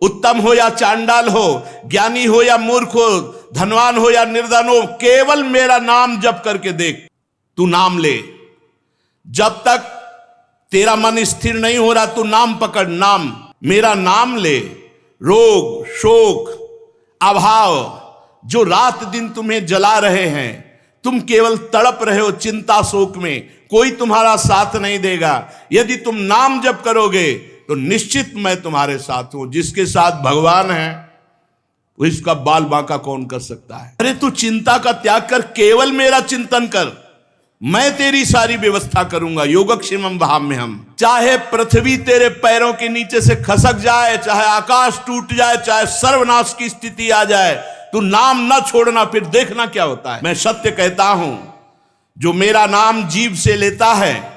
उत्तम हो या चांडाल हो, ज्ञानी हो या मूर्ख हो, धनवान हो या निर्धन हो, केवल मेरा नाम जप करके देख। तू नाम ले, जब तक तेरा मन स्थिर नहीं हो रहा तू नाम पकड़, नाम, मेरा नाम ले। रोग, शोक, अभाव जो रात दिन तुम्हें जला रहे हैं, तुम केवल तड़प रहे हो चिंता शोक में, कोई तुम्हारा साथ नहीं देगा। यदि तुम नाम जप करोगे तो निश्चित मैं तुम्हारे साथ हूं। जिसके साथ भगवान है वो इसका बाल बांका कौन कर सकता है। अरे तू चिंता का त्याग कर, केवल मेरा चिंतन कर, मैं तेरी सारी व्यवस्था करूंगा। योगक्षेमम वहाम्यहम्। चाहे पृथ्वी तेरे पैरों के नीचे से खसक जाए, चाहे आकाश टूट जाए, चाहे सर्वनाश की स्थिति आ जाए, तू नाम न छोड़ना, फिर देखना क्या होता है। मैं सत्य कहता हूं, जो मेरा नाम जीभ से लेता है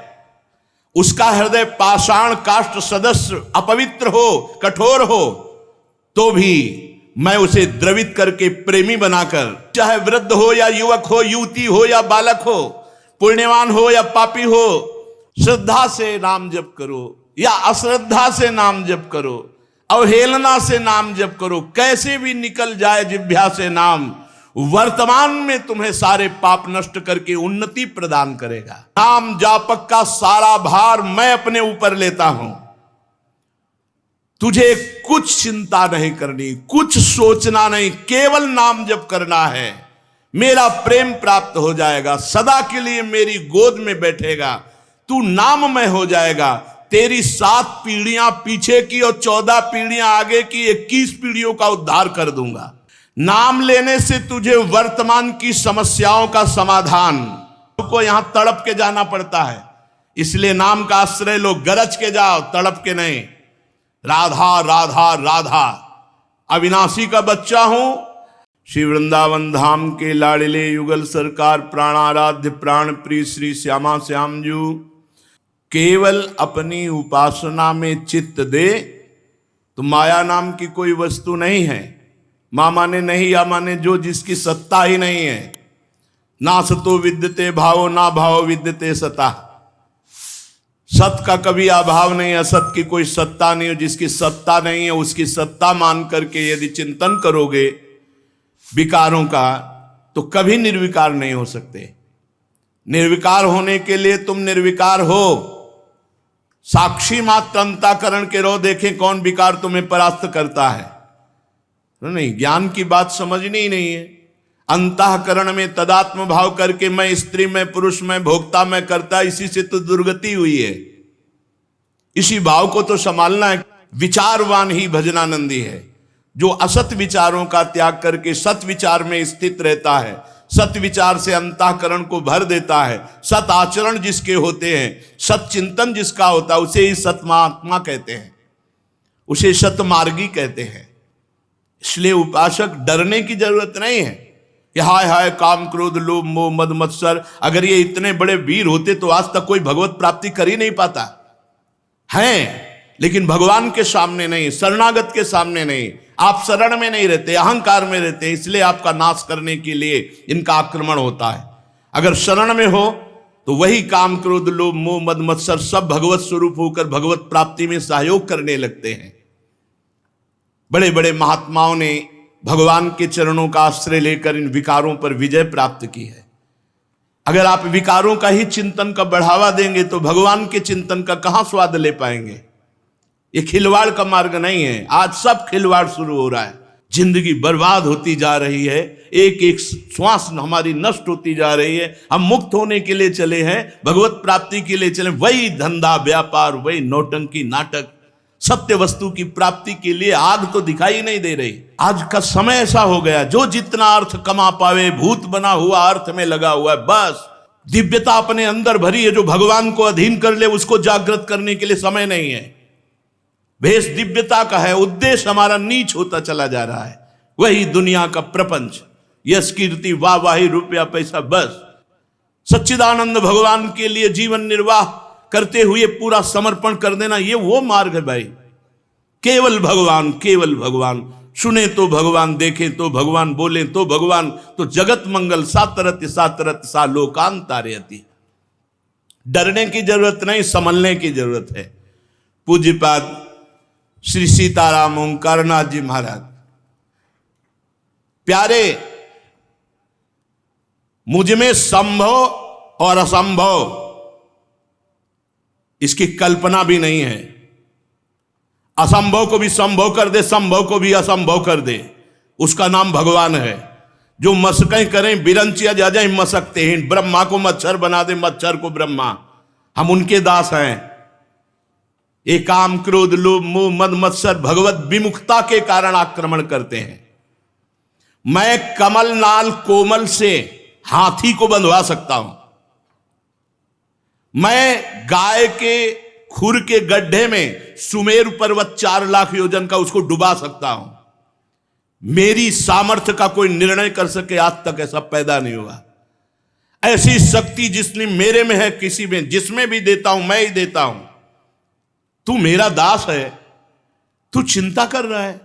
उसका हृदय पाषाण काष्ठ सदस्य अपवित्र हो, कठोर हो, तो भी मैं उसे द्रवित करके प्रेमी बनाकर, चाहे वृद्ध हो या युवक हो, युवती हो या बालक हो, पुण्यवान हो या पापी हो, श्रद्धा से नाम जप करो या अश्रद्धा से नाम जप करो, अवहेलना से नाम जप करो, कैसे भी निकल जाए जिह्वा से नाम, वर्तमान में तुम्हें सारे पाप नष्ट करके उन्नति प्रदान करेगा। नाम जापक का सारा भार मैं अपने ऊपर लेता हूं। तुझे कुछ चिंता नहीं करनी, कुछ सोचना नहीं, केवल नाम जप करना है। मेरा प्रेम प्राप्त हो जाएगा, सदा के लिए मेरी गोद में बैठेगा, तू नाममय हो जाएगा। तेरी 7 पीढ़ियां पीछे की और 14 पीढ़ियां आगे की, 21 पीढ़ियों का उद्धार कर दूंगा। नाम लेने से तुझे वर्तमान की समस्याओं का समाधान, को यहां तड़प के जाना पड़ता है, इसलिए नाम का आश्रय लो। गरज के जाओ, तड़प के नहीं। राधा राधा राधा, अविनाशी का बच्चा हूं। श्री वृंदावन धाम के लाडले युगल सरकार प्राणाराध्य प्राण प्रिय श्री श्यामा श्याम जू केवल अपनी उपासना में चित्त दे तो माया नाम की कोई वस्तु नहीं है। मां माने नहीं, या माने जो, जिसकी सत्ता ही नहीं है। ना सतो विद्यते भावो, ना भाव विद्यते सता। सत का कभी अभाव नहीं, असत की कोई सत्ता नहीं है। जिसकी सत्ता नहीं है उसकी सत्ता मान करके यदि चिंतन करोगे विकारों का, तो कभी निर्विकार नहीं हो सकते। निर्विकार होने के लिए तुम निर्विकार हो। साक्षी मात्र अंतःकरण के रो, देखें कौन विकार तुम्हें परास्त करता है। नहीं, ज्ञान की बात समझनी ही नहीं है। अंतःकरण में तदात्म भाव करके मैं स्त्री, मैं पुरुष, मैं भोक्ता, मैं करता, इसी से तो दुर्गति हुई है। इसी भाव को तो संभालना है। विचारवान ही भजनानंदी है, जो असत विचारों का त्याग करके सत विचार में स्थित रहता है, सत विचार से अंतःकरण को भर देता है। सत आचरण जिसके होते हैं, सत चिंतन जिसका होता है, उसे ही सतमात्मा कहते हैं, उसे सतमार्गी कहते हैं। इसलिए उपासक डरने की जरूरत नहीं है कि हाय हाय काम क्रोध लोभ मोह मद मत्सर, अगर ये इतने बड़े वीर होते तो आज तक कोई भगवत प्राप्ति कर ही नहीं पाता है। लेकिन भगवान के सामने नहीं, शरणागत के सामने नहीं, आप शरण में नहीं रहते, अहंकार में रहते, इसलिए आपका नाश करने के लिए इनका आक्रमण होता है। अगर शरण में हो तो वही काम क्रोध लोभ मोह मद मत्सर सब भगवत स्वरूप होकर भगवत प्राप्ति में सहयोग करने लगते हैं। बड़े बड़े महात्माओं ने भगवान के चरणों का आश्रय लेकर इन विकारों पर विजय प्राप्त की है। अगर आप विकारों का ही चिंतन का बढ़ावा देंगे तो भगवान के चिंतन का कहां स्वाद ले पाएंगे। ये खिलवाड़ का मार्ग नहीं है। आज सब खिलवाड़ शुरू हो रहा है, जिंदगी बर्बाद होती जा रही है, एक एक श्वास हमारी नष्ट होती जा रही है। हम मुक्त होने के लिए चले हैं, भगवत प्राप्ति के लिए चले, वही धंधा व्यापार, वही नौटंकी नाटक, सत्य वस्तु की प्राप्ति के लिए आग तो दिखाई नहीं दे रही। आज का समय ऐसा हो गया, जो जितना अर्थ कमा पावे भूत बना हुआ अर्थ में लगा हुआ है। बस दिव्यता अपने अंदर भरी है, जो भगवान को अधीन कर ले उसको जागृत करने के लिए समय नहीं है। भेष दिव्यता का है, उद्देश्य हमारा नीच होता चला जा रहा है। वही दुनिया का प्रपंच, यश कीर्ति वाहवाही रुपया पैसा, बस सच्चिदानंद भगवान के लिए जीवन निर्वाह करते हुए पूरा समर्पण कर देना, ये वो मार्ग है भाई। केवल भगवान, केवल भगवान। सुने तो भगवान, देखें तो भगवान, बोले तो भगवान, तो जगत मंगल सातरत्य सातरत्य सा लोकांतारयति। डरने की जरूरत नहीं, संभलने की जरूरत है। पूज्यपाद श्री सीताराम ओंकारनाथ जी महाराज। प्यारे, मुझ में संभव और असंभव इसकी कल्पना भी नहीं है। असंभव को भी संभव कर दे, संभव को भी असंभव कर दे, उसका नाम भगवान है। जो मशकें करें बिरंचिया जा जाए मशकते हैं, ब्रह्मा को मच्छर बना दे, मच्छर को ब्रह्मा, हम उनके दास हैं। ये काम क्रोध लोभ मोह मद मत्सर भगवत विमुखता के कारण आक्रमण करते हैं। मैं कमल नाल कोमल से हाथी को बंधवा सकता हूं, मैं गाय के खुर के गड्ढे में सुमेरु पर्वत 4 लाख योजन का उसको डुबा सकता हूं। मेरी सामर्थ्य का कोई निर्णय कर सके आज तक ऐसा पैदा नहीं हुआ। ऐसी शक्ति जिसने मेरे में है, किसी में जिसमें भी देता हूं मैं ही देता हूं। तू मेरा दास है, तू चिंता कर रहा है।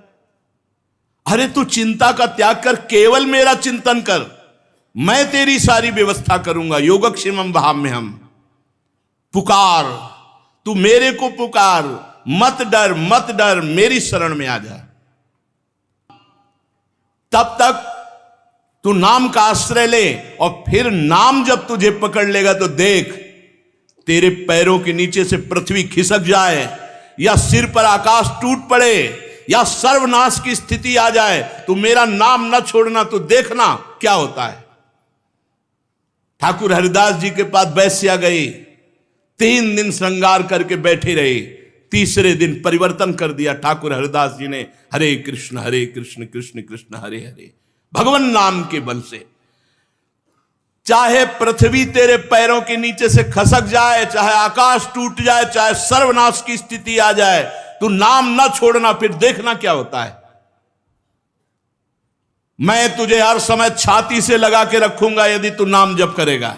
अरे तू चिंता का त्याग कर, केवल मेरा चिंतन कर, मैं तेरी सारी व्यवस्था करूंगा। योगक्षेमम वहाम्यहम्। पुकार, तू मेरे को पुकार, मत डर मत डर, मेरी शरण में आ जा। तब तक तू नाम का आश्रय ले, और फिर नाम जब तुझे पकड़ लेगा तो देख, तेरे पैरों के नीचे से पृथ्वी खिसक जाए, या सिर पर आकाश टूट पड़े, या सर्वनाश की स्थिति आ जाए, तू मेरा नाम न छोड़ना, तो देखना क्या होता है। ठाकुर हरिदास जी के पास वैश्या गई, 3 दिन श्रृंगार करके बैठी रही, तीसरे दिन परिवर्तन कर दिया ठाकुर हरिदास जी ने। हरे कृष्ण कृष्ण कृष्ण हरे हरे, भगवान नाम के बल से। चाहे पृथ्वी तेरे पैरों के नीचे से खसक जाए, चाहे आकाश टूट जाए, चाहे सर्वनाश की स्थिति आ जाए, तू नाम न छोड़ना, फिर देखना क्या होता है। मैं तुझे हर समय छाती से लगा के रखूंगा यदि तू नाम जप करेगा।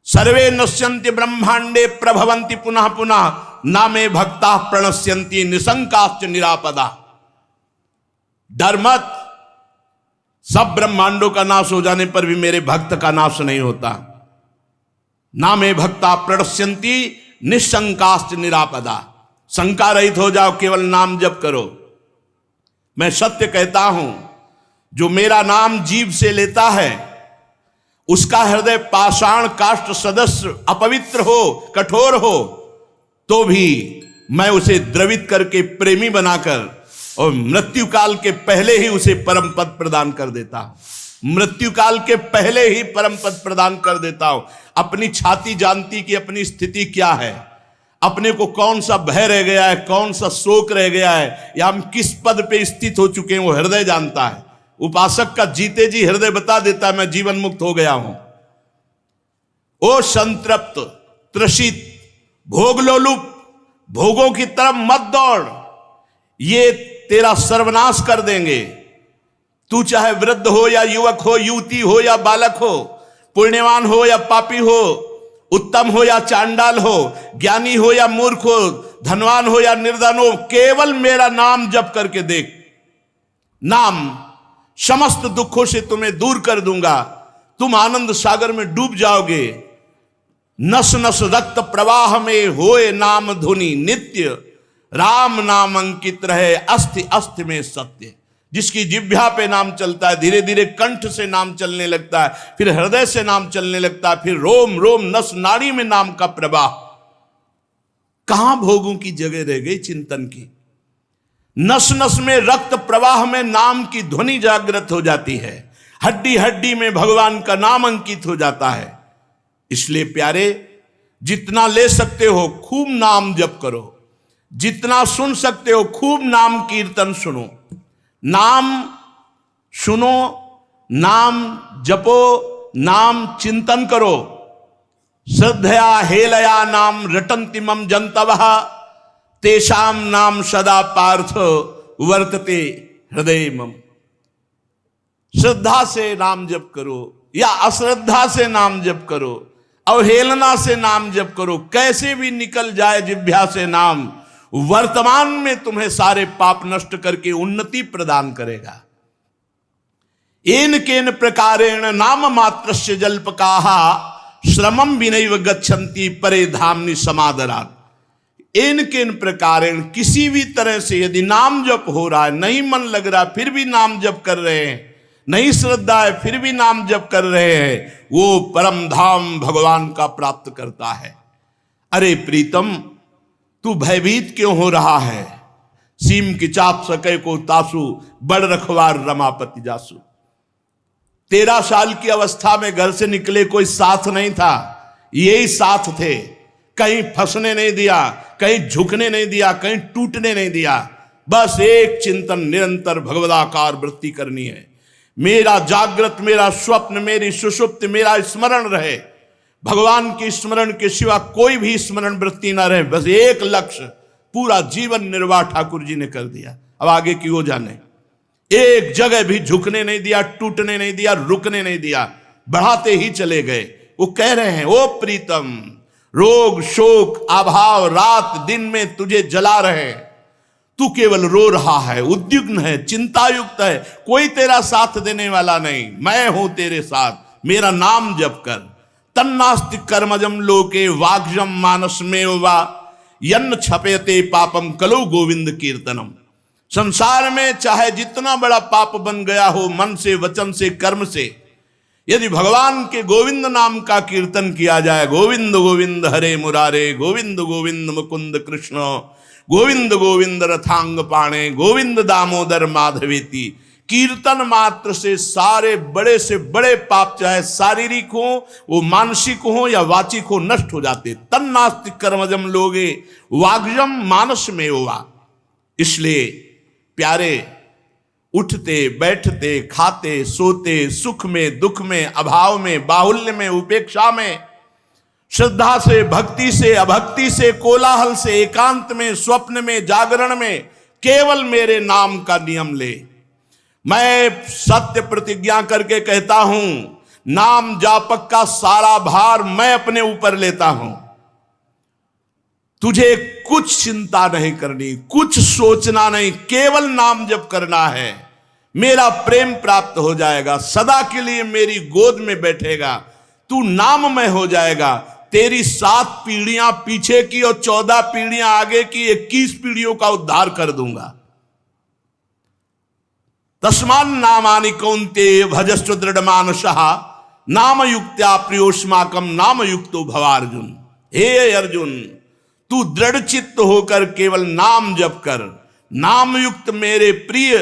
सर्वे नश्यन्ति ब्रह्मांडे प्रभवन्ति पुनः पुनः, नामे भक्ता प्रणश्यन्ति निशंकाश्च निरापदा। डर मत, सब ब्रह्मांडों का नाश हो जाने पर भी मेरे भक्त का नाश नहीं होता। नामे भक्ता प्रणश्यन्ति निशंकाश्च निरापदा। शंका रहित हो जाओ, केवल नाम जप करो। मैं सत्य कहता हूं, जो मेरा नाम जीभ से लेता है उसका हृदय पाषाण काष्ठ सदस्य अपवित्र हो, कठोर हो, तो भी मैं उसे द्रवित करके प्रेमी बनाकर और मृत्यु काल के पहले ही उसे परम पद प्रदान कर देता हूं। मृत्यु काल के पहले ही परम पद प्रदान कर देता हूं। अपनी छाती जानती कि अपनी स्थिति क्या है, अपने को कौन सा भय रह गया है, कौन सा शोक रह गया है, या हम किस पद पे स्थित हो चुके हैं, वो हृदय जानता है। उपासक का जीते जी हृदय बता देता है, मैं जीवन मुक्त हो गया हूं। ओ संतृप्त त्रसित भोगलोलुप, भोगों की तरफ मत दौड़, ये तेरा सर्वनाश कर देंगे। तू चाहे वृद्ध हो या युवक हो, युवती हो या बालक हो, पुण्यवान हो या पापी हो, उत्तम हो या चांडाल हो, ज्ञानी हो या मूर्ख हो, धनवान हो या निर्धन हो, केवल मेरा नाम जप करके देख। नाम समस्त दुखों से तुम्हें दूर कर दूंगा। तुम आनंद सागर में डूब जाओगे। नस नस रक्त प्रवाह में होए नाम धुनि नित्य, राम नाम अंकित रहे अस्ति अस्ति में सत्य। जिसकी जिह्वा पे नाम चलता है, धीरे धीरे कंठ से नाम चलने लगता है, फिर हृदय से नाम चलने लगता है, फिर रोम रोम नस नाड़ी में नाम का प्रवाह। कहां भोगों की जगह रह गई चिंतन की। नस नस में रक्त प्रवाह में नाम की ध्वनि जागृत हो जाती है, हड्डी हड्डी में भगवान का नाम अंकित हो जाता है। इसलिए प्यारे, जितना ले सकते हो खूब नाम जप करो, जितना सुन सकते हो खूब नाम कीर्तन सुनो। नाम सुनो, नाम जपो, नाम चिंतन करो। श्रद्धया हेलया नाम रटन्ति मम जंतवः, तेषाम नाम सदा पार्थ वर्तते हृदय मम। श्रद्धा से नाम जप करो या अश्रद्धा से नाम जप करो, अवहेलना से नाम जप करो, कैसे भी निकल जाए जिह्वा से नाम, वर्तमान में तुम्हें सारे पाप नष्ट करके उन्नति प्रदान करेगा। एन केन प्रकारेण नाम मात्रस्य जल्पकाः श्रमं विनैव गच्छन्ति परे धामनि समादरात्। इनके इन प्रकारेण किसी भी तरह से यदि नाम जप हो रहा है, नहीं मन लग रहा फिर भी नाम जप कर रहे हैं, नहीं श्रद्धा है फिर भी नाम जप कर रहे हैं, वो परम धाम भगवान का प्राप्त करता है। अरे प्रीतम, तू भयभीत क्यों हो रहा है? सीम की चाप सके को तासु, बड़ रखवार रमापति जासु। 13 साल की अवस्था में घर से निकले, कोई साथ नहीं था, यही साथ थे। कहीं फंसने नहीं दिया, कहीं झुकने नहीं दिया, कहीं टूटने नहीं दिया। बस एक चिंतन, निरंतर भगवदाकार वृत्ति करनी है। मेरा जागृत, मेरा स्वप्न, मेरी सुषुप्त, मेरा स्मरण रहे। भगवान के स्मरण के सिवा कोई भी स्मरण वृत्ति ना रहे। बस एक लक्ष्य, पूरा जीवन निर्वाह ठाकुर जी ने कर दिया। अब आगे की वो जाने। एक जगह भी झुकने नहीं दिया, टूटने नहीं दिया, रुकने नहीं दिया, बढ़ाते ही चले गए। वो कह रहे हैं, ओ प्रीतम, रोग शोक अभाव रात दिन में तुझे जला रहे, तू केवल रो रहा है, उद्विग्न है, चिंतायुक्त है, कोई तेरा साथ देने वाला नहीं। मैं हूं तेरे साथ, मेरा नाम जप कर। तन्नास्ति कर्मजम लोके वाग्जम मानस में वा यन्न छपेते पापम कलो गोविंद कीर्तनम। संसार में चाहे जितना बड़ा पाप बन गया हो, मन से, वचन से, कर्म से, यदि भगवान के गोविंद नाम का कीर्तन किया जाए, गोविंद गोविंद हरे मुरारे, गोविंद गोविंद मुकुंद कृष्ण, गोविंद गोविंद रथांग पाणे, गोविंद दामोदर माधवेति, कीर्तन मात्र से सारे बड़े से बड़े पाप, चाहे शारीरिक हो, वो मानसिक हो या वाचिक हो, नष्ट हो जाते। तन्नास्ति कर्मजम लोगे वाग्जम मानस में हुआ। इसलिए प्यारे, उठते बैठते खाते सोते, सुख में दुख में, अभाव में बाहुल्य में, उपेक्षा में, श्रद्धा से भक्ति से अभक्ति से, कोलाहल से एकांत में, स्वप्न में जागरण में, केवल मेरे नाम का नियम ले। मैं सत्य प्रतिज्ञा करके कहता हूं, नाम जापक का सारा भार मैं अपने ऊपर लेता हूं। तुझे कुछ चिंता नहीं करनी, कुछ सोचना नहीं, केवल नाम जप करना है। मेरा प्रेम प्राप्त हो जाएगा, सदा के लिए मेरी गोद में बैठेगा, तू नाममय हो जाएगा। तेरी 7 पीढ़ियां पीछे की और 14 पीढ़ियां आगे की, 21 पीढ़ियों का उद्धार कर दूंगा। तस्मान नामानि कौन्तेय भजस्व दृढ़ मानसः नाम युक्त्या प्रियोष्माकम नाम युक्तो भवार्जुन। हे अर्जुन, तू दृढ़ चित्त होकर केवल नाम जप कर। नाम युक्त मेरे प्रिय,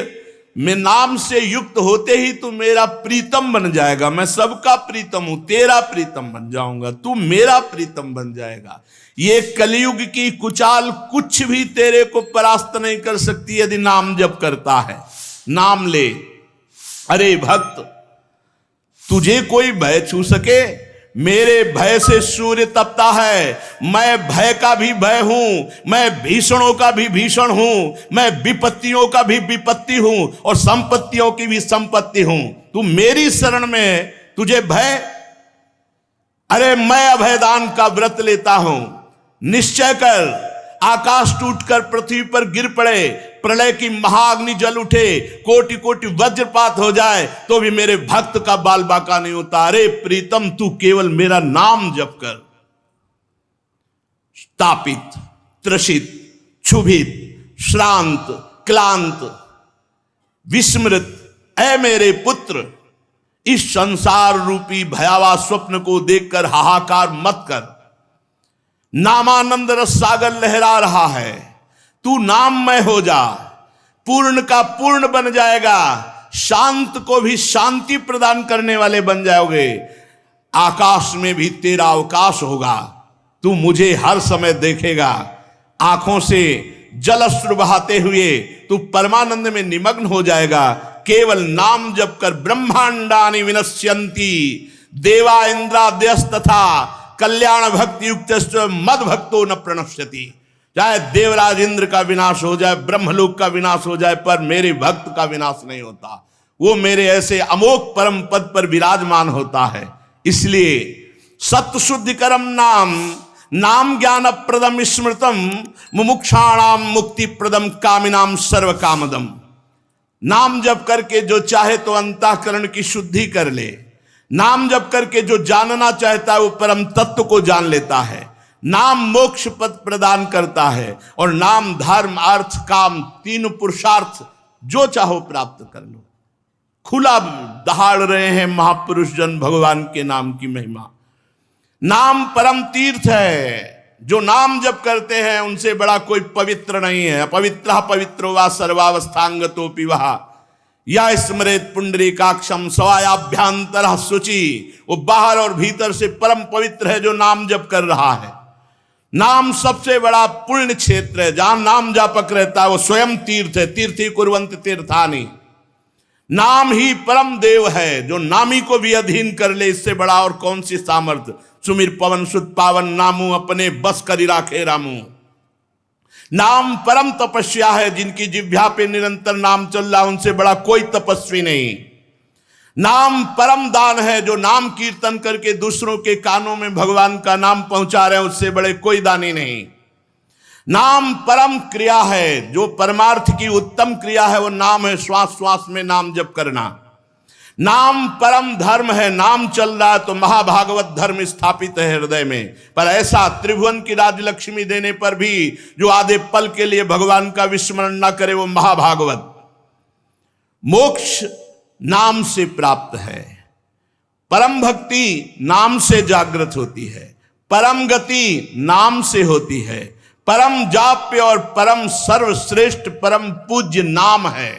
मैं नाम से युक्त होते ही तू मेरा प्रीतम बन जाएगा। मैं सबका प्रीतम हूं, तेरा प्रीतम बन जाऊंगा, तू मेरा प्रीतम बन जाएगा। ये कलयुग की कुचाल कुछ भी तेरे को परास्त नहीं कर सकती यदि नाम जप करता है। नाम ले। अरे भक्त, तुझे कोई भय छू सके? मेरे भय से सूर्य तपता है। मैं भय का भी भय हूं, मैं भीषणों का भी भीषण हूं, मैं विपत्तियों का भी विपत्ति हूं और संपत्तियों की भी संपत्ति हूं। तू मेरी शरण में, तुझे भय? अरे मैं अभयदान का व्रत लेता हूं। निश्चय कर, आकाश टूटकर पृथ्वी पर गिर पड़े, प्रलय की महाअग्नि जल उठे, कोटि कोटि वज्रपात हो जाए, तो भी मेरे भक्त का बाल बाका नहीं होता। अरे प्रीतम, तू केवल मेरा नाम जप कर। तापित, त्रसित, क्षुभित, श्रांत, क्लांत, विस्मृत, ऐ मेरे पुत्र, इस संसार रूपी भयावह स्वप्न को देखकर हाहाकार मत कर। नामानंद रस सागर लहरा रहा है, तू नाममय हो जा, पूर्ण का पूर्ण बन जाएगा, शांत को भी शांति प्रदान करने वाले बन जाओगे। आकाश में भी तेरा अवकाश होगा, तू मुझे हर समय देखेगा। आंखों से जलश्रु बहाते हुए तू परमानंद में निमग्न हो जाएगा। केवल नाम जप कर। ब्रह्मांडानि विनश्यन्ति देवा इंद्रादयस्तथा कल्याण भक्ति युक्त मद भक्तो न प्रणश्यति। चाहे देवराज इंद्र का विनाश हो जाए, ब्रह्मलोक का विनाश हो जाए, पर मेरे भक्त का विनाश नहीं होता। वो मेरे ऐसे अमोघ परम पद पर विराजमान होता है। इसलिए सत्य शुद्धि करम नाम, नाम ज्ञान प्रदम स्मृतम, मुमुक्षाणाम मुक्ति प्रदम कामिनाम सर्व कामदम। नाम जप करके जो चाहे तो अंतःकरण की शुद्धि कर ले। नाम जप करके जो जानना चाहता है वो परम तत्व को जान लेता है। नाम मोक्ष पद प्रदान करता है, और नाम धर्म अर्थ काम तीन पुरुषार्थ जो चाहो प्राप्त कर लो। खुला दहाड़ रहे हैं महापुरुष जन भगवान के नाम की महिमा। नाम परम तीर्थ है, जो नाम जप करते हैं उनसे बड़ा कोई पवित्र नहीं है। अपवित्र पवित्रो वा सर्वावस्थांगतोपि वः या स्मरेत पुंडरीकाक्षम स्वायाभ्यांतर शुचि। वो बाहर और भीतर से परम पवित्र है जो नाम जप कर रहा है। नाम सबसे बड़ा पुण्य क्षेत्र है, जहां नाम जापक रहता है वो स्वयं तीर्थ है। तीर्थी कुर्वन्त तीर्थानि। नाम ही परम देव है, जो नामी को भी अधीन कर ले, इससे बड़ा और कौन सी सामर्थ्य। सुमिर पवन सुत पावन नामू, अपने बस करी राखे रामू। नाम परम तपस्या है, जिनकी जिह्वा पे निरंतर नाम चल रहा, उनसे बड़ा कोई तपस्वी नहीं। नाम परम दान है, जो नाम कीर्तन करके दूसरों के कानों में भगवान का नाम पहुंचा रहे हैं, उससे बड़े कोई दानी नहीं। नाम परम क्रिया है, जो परमार्थ की उत्तम क्रिया है वो नाम है। श्वास श्वास में नाम जप करना। नाम परम धर्म है, नाम चल रहा है तो महाभागवत धर्म स्थापित है हृदय में। पर ऐसा त्रिभुवन की राजलक्ष्मी देने पर भी जो आधे पल के लिए भगवान का विस्मरण ना करे वो महाभागवत। मोक्ष नाम से प्राप्त है, परम भक्ति नाम से जागृत होती है, परम गति नाम से होती है, परम जाप्य और परम सर्वश्रेष्ठ परम पूज्य नाम है।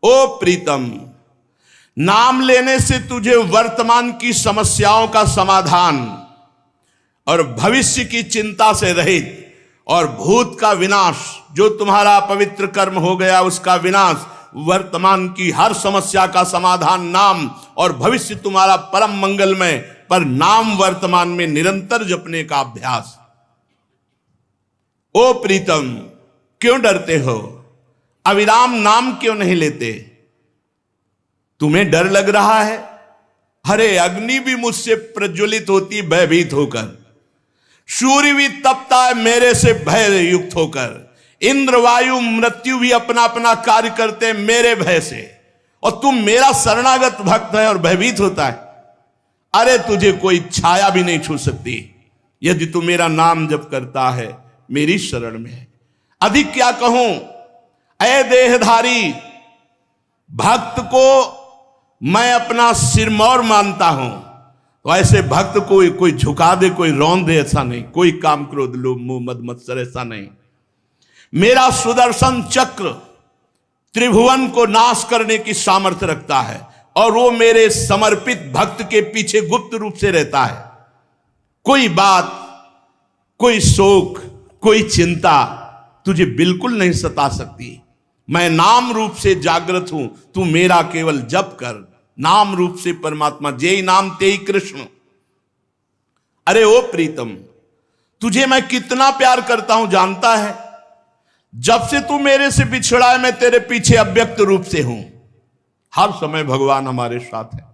ओ प्रीतम, नाम लेने से तुझे वर्तमान की समस्याओं का समाधान और भविष्य की चिंता से रहित और भूत का विनाश, जो तुम्हारा पवित्र कर्म हो गया उसका विनाश, वर्तमान की हर समस्या का समाधान नाम, और भविष्य तुम्हारा परम मंगलमय। पर नाम वर्तमान में निरंतर जपने का अभ्यास। ओ प्रीतम, क्यों डरते हो? अविराम नाम क्यों नहीं लेते? तुम्हें डर लग रहा है? अरे अग्नि भी मुझसे प्रज्वलित होती भयभीत होकर, सूर्य भी तपता है मेरे से भय युक्त होकर, इंद्र वायु मृत्यु भी अपना अपना कार्य करते मेरे भय से, और तुम मेरा शरणागत भक्त है और भयभीत होता है। अरे तुझे कोई छाया भी नहीं छू सकती यदि तू मेरा नाम जप करता है, मेरी शरण में है। अधिक क्या कहूं, ऐ देहधारी, भक्त को मैं अपना सिरमौर मानता हूं, तो ऐसे भक्त को कोई झुका दे, कोई रौंद दे, ऐसा नहीं। कोई काम क्रोध लोभ मोह मद मत्सर, ऐसा नहीं। मेरा सुदर्शन चक्र त्रिभुवन को नाश करने की सामर्थ्य रखता है, और वो मेरे समर्पित भक्त के पीछे गुप्त रूप से रहता है। कोई बात, कोई शोक, कोई चिंता तुझे बिल्कुल नहीं सता सकती। मैं नाम रूप से जागृत हूं, तू मेरा केवल जप कर। नाम रूप से परमात्मा, जेई नाम तेई कृष्ण। अरे ओ प्रीतम, तुझे मैं कितना प्यार करता हूं जानता है? जब से तू मेरे से बिछड़ा है, मैं तेरे पीछे अव्यक्त रूप से हूं। हर समय भगवान हमारे साथ है।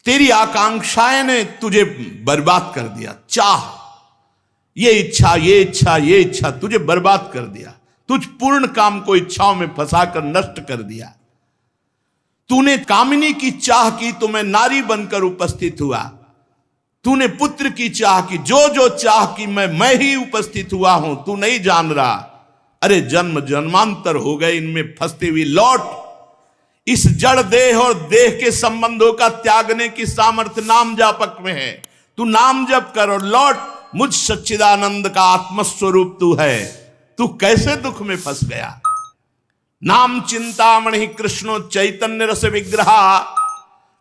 तेरी आकांक्षाएं ने तुझे बर्बाद कर दिया। चाह, ये इच्छा, ये इच्छा, ये इच्छा तुझे बर्बाद कर दिया। तुझ पूर्ण काम को इच्छाओं में फंसाकर नष्ट कर दिया। तूने कामिनी की चाह की तो मैं नारी बनकर उपस्थित हुआ। तूने पुत्र की चाह की, जो जो चाह की मैं ही उपस्थित हुआ हूं, तू नहीं जान रहा। अरे जन्म जन्मांतर हो गए इनमें फंसते हुए। लौट, इस जड़ देह और देह के संबंधों का त्यागने की सामर्थ्य नाम जापक में है। तू नाम जप कर और लौट। मुझ सच्चिदानंद का आत्मस्वरूप तू है। तू कैसे दुख में फंस गया? नाम चिंतामणि कृष्णो चैतन्य रस विग्रहा,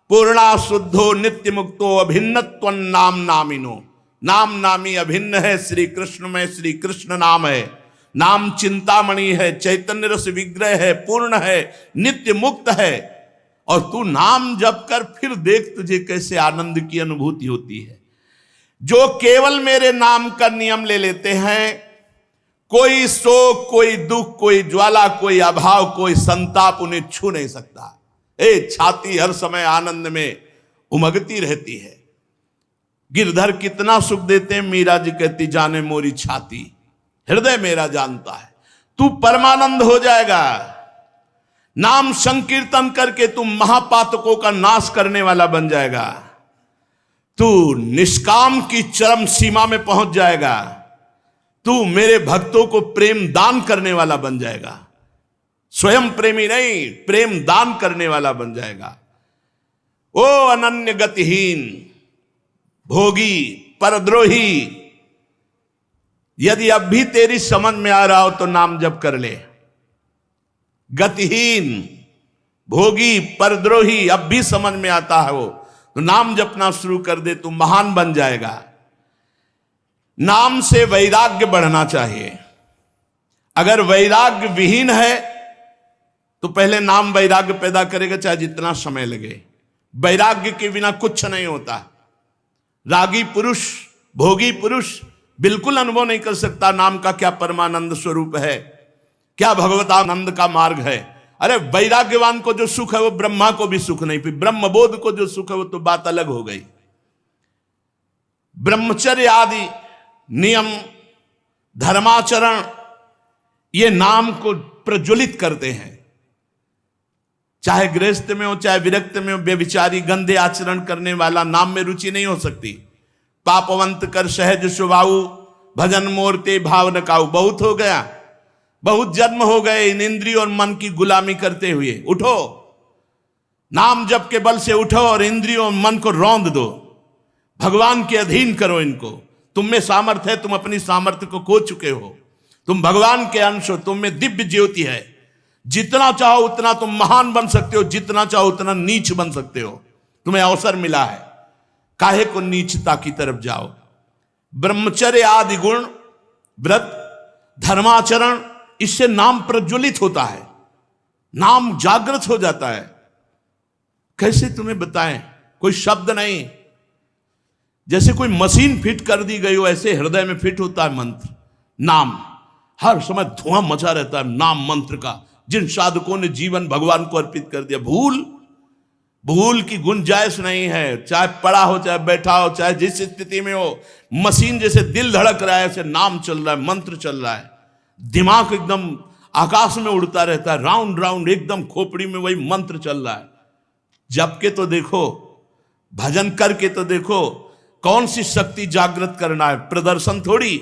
पूर्णा शुद्धो नित्य मुक्तो अभिन्नत्व नाम नामिनो। नाम नामी अभिन्न है श्री कृष्ण में, श्री कृष्ण नाम है। नाम चिंतामणि है, चैतन्य रस विग्रह है, पूर्ण है, नित्य मुक्त है। और तू नाम जप कर, फिर देख तुझे कैसे आनंद की अनुभूति होती है। जो केवल मेरे नाम का नियम ले लेते हैं, कोई शोक, कोई दुख, कोई ज्वाला, कोई अभाव, कोई संताप उन्हें छू नहीं सकता। छाती हर समय आनंद में उमगती रहती है। गिरधर कितना सुख देते हैं, मीरा जी कहती जाने मोरी छाती, हृदय मेरा जानता है। तू परमानंद हो जाएगा। नाम संकीर्तन करके तू महापातकों का नाश करने वाला बन जाएगा। तू निष्काम की चरम सीमा में पहुंच जाएगा। तू मेरे भक्तों को प्रेम दान करने वाला बन जाएगा। स्वयं प्रेमी नहीं, प्रेम दान करने वाला बन जाएगा। ओ अनन्य गतिहीन, भोगी, परद्रोही, यदि अब भी तेरी समझ में आ रहा हो तो नाम जप कर ले। गतिहीन, भोगी, परद्रोही अब भी समझ में आता है वो, तो नाम जपना शुरू कर दे, तू महान बन जाएगा। नाम से वैराग्य बढ़ना चाहिए। अगर वैराग्य विहीन है तो पहले नाम वैराग्य पैदा करेगा, चाहे जितना समय लगे। वैराग्य के बिना कुछ नहीं होता। रागी पुरुष, भोगी पुरुष बिल्कुल अनुभव नहीं कर सकता नाम का क्या परमानंद स्वरूप है, क्या भगवतानंद का मार्ग है। अरे वैराग्यवान को जो सुख है वो ब्रह्मा को भी सुख नहीं, फिर ब्रह्मबोध को जो सुख है वो तो बात अलग हो गई। ब्रह्मचर्य आदि नियम, धर्माचरण, ये नाम को प्रज्वलित करते हैं। चाहे गृहस्थ में हो, चाहे विरक्त में हो, व्यभिचारी गंदे आचरण करने वाला नाम में रुचि नहीं हो सकती। पापवंत कर सहज स्वभाव, भजन मोरते भाव न काऊ। बहुत हो गया, बहुत जन्म हो गए इन इंद्रिय और मन की गुलामी करते हुए। उठो, नाम जप के बल से उठो और इंद्रियों और मन को रौंद दो, भगवान के अधीन करो इनको। तुम में सामर्थ्य है, तुम अपनी सामर्थ्य को खो चुके हो। तुम भगवान के अंश हो, तुम में दिव्य ज्योति है। जितना चाहो उतना तुम महान बन सकते हो, जितना चाहो उतना नीच बन सकते हो। तुम्हें अवसर मिला है, काहे को नीचता की तरफ जाओ। ब्रह्मचर्य आदि गुण, व्रत, धर्माचरण, इससे नाम प्रज्वलित होता है, नाम जागृत हो जाता है। कैसे तुम्हें बताएं, कोई शब्द नहीं। जैसे कोई मशीन फिट कर दी गई हो, ऐसे हृदय में फिट होता है मंत्र, नाम। हर समय धुआं मचा रहता है नाम मंत्र का। जिन साधकों ने जीवन भगवान को अर्पित कर दिया, भूल की गुंजाइश नहीं है। चाहे पड़ा हो, चाहे बैठा हो, चाहे जिस स्थिति में हो, मशीन जैसे दिल धड़क रहा है ऐसे नाम चल रहा है, मंत्र चल रहा है। दिमाग एकदम आकाश में उड़ता रहता है, राउंड राउंड एकदम खोपड़ी में वही मंत्र चल रहा है। जप के तो देखो, भजन करके तो देखो, कौन सी शक्ति जागृत करना है, प्रदर्शन थोड़ी।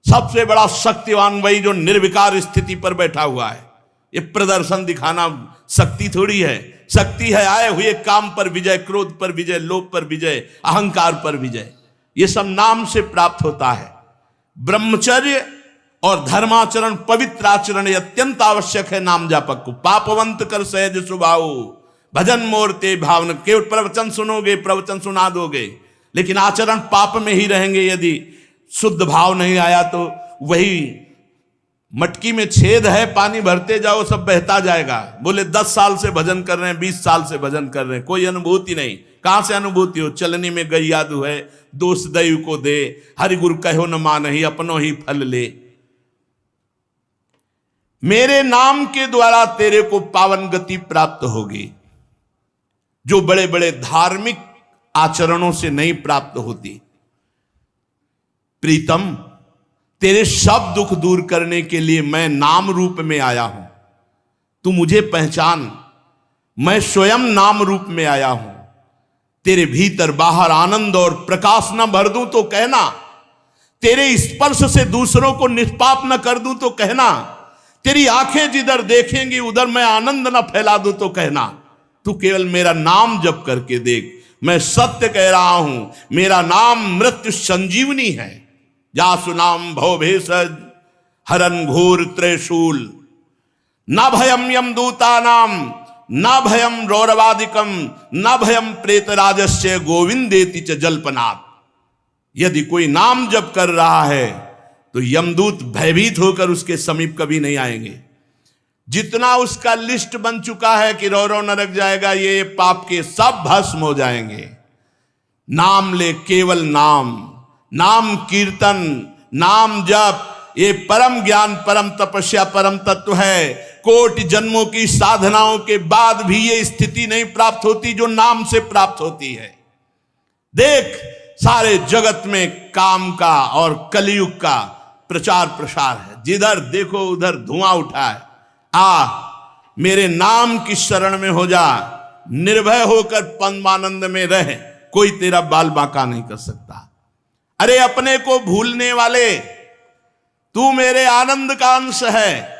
सबसे बड़ा शक्तिवान वही जो निर्विकार स्थिति पर बैठा हुआ है। ये प्रदर्शन दिखाना शक्ति थोड़ी है। शक्ति है आए हुए काम पर विजय, क्रोध पर विजय, लोभ पर विजय, अहंकार पर विजय। ये सब नाम से प्राप्त होता है। ब्रह्मचर्य और धर्माचरण, पवित्र आचरण, ये अत्यंत आवश्यक है नाम जापक को। पापवंत कर सहज स्वभाव, भजन मोरते भावन। केवल प्रवचन सुनोगे, प्रवचन सुना दोगे, लेकिन आचरण पाप में ही रहेंगे। यदि शुद्ध भाव नहीं आया तो वही मटकी में छेद है, पानी भरते जाओ सब बहता जाएगा। बोले 10 साल से भजन कर रहे हैं, 20 साल से भजन कर रहे हैं, कोई अनुभूति नहीं। कहां से अनुभूति हो? चलनी में गई यादू है, दोष दैव को दे, हरि गुरु कहो न मानहि, अपनो ही फल ले। मेरे नाम के द्वारा तेरे को पावन गति प्राप्त होगी, जो बड़े बड़े धार्मिक आचरणों से नहीं प्राप्त होती। प्रीतम, तेरे सब दुख दूर करने के लिए मैं नाम रूप में आया हूं। तू मुझे पहचान, मैं स्वयं नाम रूप में आया हूं। तेरे भीतर बाहर आनंद और प्रकाश न भर दूं तो कहना, तेरे स्पर्श से दूसरों को निष्पाप न कर दूं तो कहना, तेरी आंखें जिधर देखेंगी उधर मैं आनंद न फैला दूं तो कहना। तू केवल मेरा नाम जप करके देख। मैं सत्य कह रहा हूं, मेरा नाम मृत्यु संजीवनी है। जासु नाम भव भेषज हरन घोर त्रैशूल, न भयम यम दूता नाम, न भयम रौरवादिकम, न भयम प्रेत राजस्य गोविंदेति च जल्पनाथ। यदि कोई नाम जप कर रहा है तो यमदूत भयभीत होकर उसके समीप कभी नहीं आएंगे। जितना उसका लिस्ट बन चुका है कि रौ नरक जाएगा, ये पाप के सब भस्म हो जाएंगे। नाम ले, केवल नाम, नाम कीर्तन, नाम जप, ये परम ज्ञान, परम तपस्या, परम तत्व है। कोटि जन्मों की साधनाओं के बाद भी ये स्थिति नहीं प्राप्त होती जो नाम से प्राप्त होती है। देख, सारे जगत में काम का और कलयुग का प्रचार प्रसार है, जिधर देखो उधर धुआं उठा है। मेरे नाम की शरण में हो जा, निर्भय होकर परमानंद में रह। कोई तेरा बाल बांका नहीं कर सकता। अरे अपने को भूलने वाले, तू मेरे आनंद का अंश है।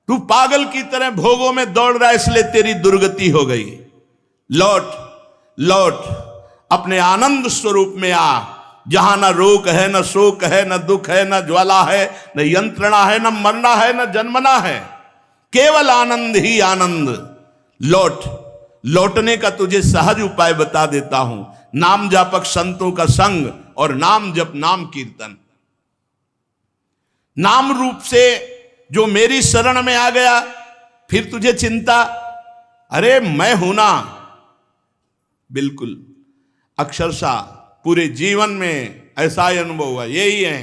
तू पागल की तरह भोगों में दौड़ रहा है, इसलिए तेरी दुर्गति हो गई। लौट लौट अपने आनंद स्वरूप में आ, जहां न रोग है, न शोक है, न दुख है, न ज्वाला है, न यंत्रणा है, न मरना है, न जन्मना है, केवल आनंद ही आनंद। लौट। लौटने का तुझे सहज उपाय बता देता हूं। नाम जापक संतों का संग और नाम जप, नाम कीर्तन। नाम रूप से जो मेरी शरण में आ गया, फिर तुझे चिंता, अरे मैं हूं ना। बिल्कुल अक्षरशः पूरे जीवन में ऐसा ही अनुभव हुआ। यही है,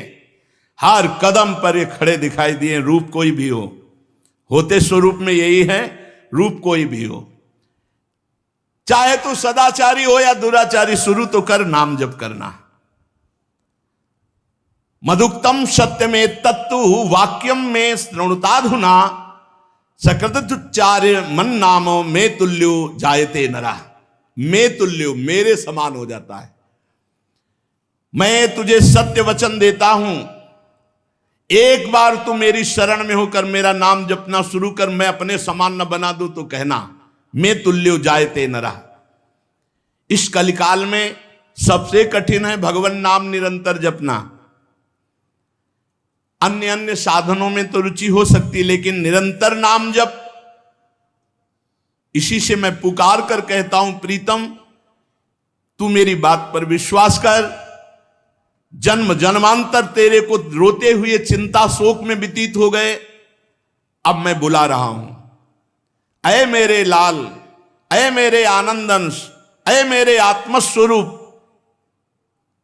हर कदम पर ये खड़े दिखाई दिए। रूप कोई भी हो, होते स्वरूप में यही है, रूप कोई भी हो। चाहे तू सदाचारी हो या दुराचारी, शुरू तो कर नाम जप करना। मधुक्तम सत्य में तत्तु वाक्यम में श्रृणुताधुना सकृतुच्चार्य मन नामो में तुल्यो जायते नरा। में तुल्यो, मेरे समान हो जाता है। मैं तुझे सत्य वचन देता हूं, एक बार तू मेरी शरण में होकर मेरा नाम जपना शुरू कर, मैं अपने समान न बना दूं तो कहना मैं तुल्यो जायते नरा। इस कलिकाल में सबसे कठिन है भगवान नाम निरंतर जपना। अन्य अन्य साधनों में तो रुचि हो सकती, लेकिन निरंतर नाम जप। इसी से मैं पुकार कर कहता हूं, प्रीतम तू मेरी बात पर विश्वास कर। जन्म जन्मांतर तेरे को रोते हुए चिंता शोक में व्यतीत हो गए, अब मैं बुला रहा हूं। अय मेरे लाल, अय मेरे आनंदंश, अय मेरे आत्मस्वरूप,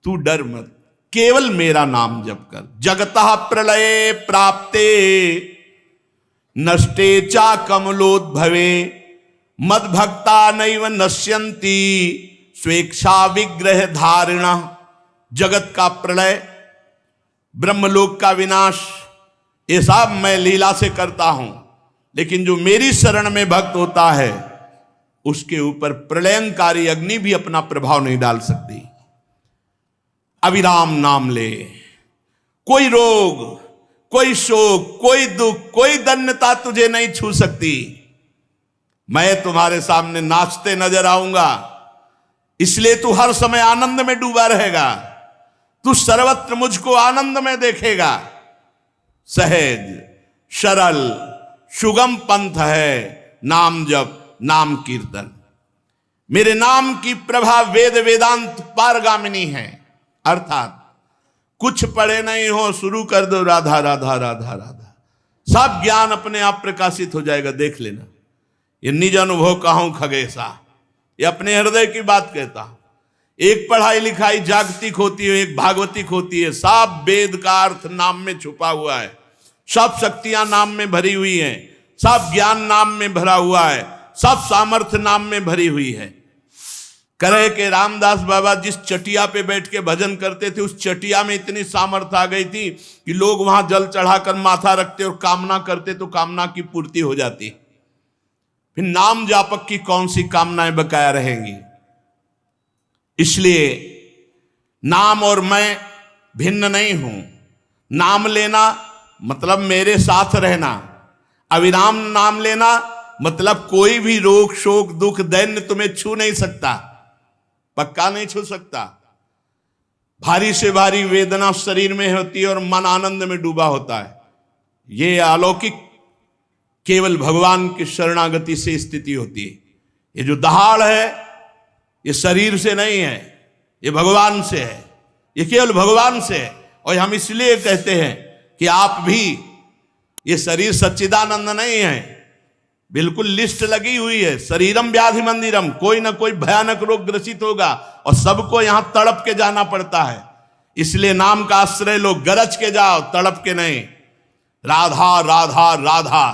तू डर मत, केवल मेरा नाम जप कर। जगतः प्रलये प्राप्ते नष्टे चा कमलोद्भवे मद भक्ता नैव नश्यन्ति स्वेच्छा विग्रह धारिणा। जगत का प्रलय, ब्रह्मलोक का विनाश, ये सब मैं लीला से करता हूं, लेकिन जो मेरी शरण में भक्त होता है उसके ऊपर प्रलयंकारी अग्नि भी अपना प्रभाव नहीं डाल सकती। अविराम नाम ले। कोई रोग, कोई शोक, कोई दुख, कोई दन्यता तुझे नहीं छू सकती। मैं तुम्हारे सामने नाचते नजर आऊंगा, इसलिए तू हर समय आनंद में डूबा रहेगा। तू सर्वत्र मुझको आनंद में देखेगा। सहज सरल सुगम पंथ है नाम जप, नाम कीर्तन। मेरे नाम की प्रभा वेद वेदांत पारगामिनी है। अर्थात कुछ पढ़े नहीं हो, शुरू कर दो राधा राधा राधा राधा, सब ज्ञान अपने आप प्रकाशित हो जाएगा। देख लेना, ये निज अनुभव कहूं खगेशा, ये अपने हृदय की बात कहता हूं। एक पढ़ाई लिखाई जागतिक होती है, एक भागवतिक होती है। सब वेद का अर्थ नाम में छुपा हुआ है, सब शक्तियां नाम में भरी हुई हैं, सब ज्ञान नाम में भरा हुआ है, सब सामर्थ्य नाम में भरी हुई है। करे के रामदास बाबा जिस चटिया पे बैठ के भजन करते थे, उस चटिया में इतनी सामर्थ्य आ गई थी कि लोग वहां जल चढ़ाकर माथा रखते और कामना करते तो कामना की पूर्ति हो जाती। फिर नाम जापक की कौन सी कामनाएं बकाया रहेंगी। इसलिए नाम और मैं भिन्न नहीं हूं। नाम लेना मतलब मेरे साथ रहना, अविराम नाम लेना मतलब कोई भी रोग शोक दुख दैन्य तुम्हें छू नहीं सकता, पक्का नहीं छू सकता। भारी से भारी वेदना शरीर में होती है और मन आनंद में डूबा होता है। ये अलौकिक केवल भगवान की शरणागति से स्थिति होती है। ये जो दहाड़ है ये शरीर से नहीं है, ये भगवान से है, ये केवल भगवान से है। और हम इसलिए कहते हैं कि आप भी, ये शरीर सच्चिदानंद नहीं है, बिल्कुल लिस्ट लगी हुई है। शरीरम व्याधि मंदिरम, कोई ना कोई भयानक रोग ग्रसित होगा और सबको यहां तड़प के जाना पड़ता है। इसलिए नाम का आश्रय लो, गरज के जाओ, तड़प के नहीं। राधा राधा राधा।